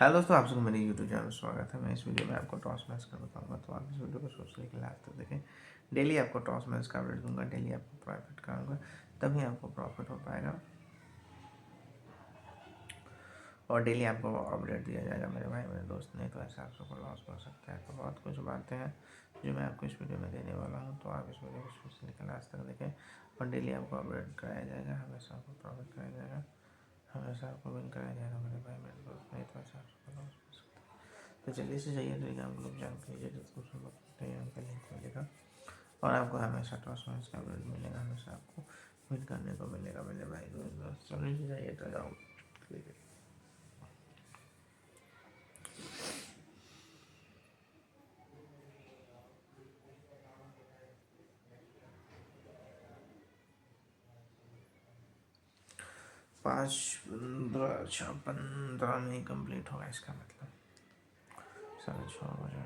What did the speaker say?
Hello दोस्तों, आप सबको मेरे यूट्यूब चैनल में स्वागत है। मैं इस वीडियो में आपको टॉस मैच कर बताऊंगा, तो आप इस वीडियो को सोच लेके लास्ट तक देखें। डेली आपको टॉस मैच का अपडेट दूंगा, डेली आपको प्रॉफिट कराऊंगा, तभी आपको प्रॉफिट हो पाएगा और डेली आपको अपडेट दिया जाएगा मेरे भाई मेरे दोस्त। नहीं तो ऐसा आप सबको लॉस हो सकता है। तो बहुत कुछ बातें हैं जो मैं आपको इस वीडियो में देने वाला हूँ, तो आप इस वीडियो को सोच लेकर लास्ट तक देखें और डेली आपको अपडेट कराया जाएगा, हमेशा आपको प्रॉफिट कराया जाएगा, हमेशा आपको विन कराया जाएगा मेरे भाई मेरे दोस्त। नहीं तो ऐसा आप सबको लॉस हो सकता है। तो जल्दी से जाइए टेलीग्राम ग्रुप ज्वाइन कीजिए, डिस्क्रिप्शन बॉक्स में टेलीग्राम का लिंक मिलेगा और आपको हमेशा टॉस मैच का अपडेट मिलेगा, हमेशा आपको विन करने को मिलेगा मेरे भाई दोस्त। जल्दी से जाइए टेलीग्राम। 5:15 अच्छा 15 में ही कम्प्लीट होगा, इसका मतलब 6:30 बजे।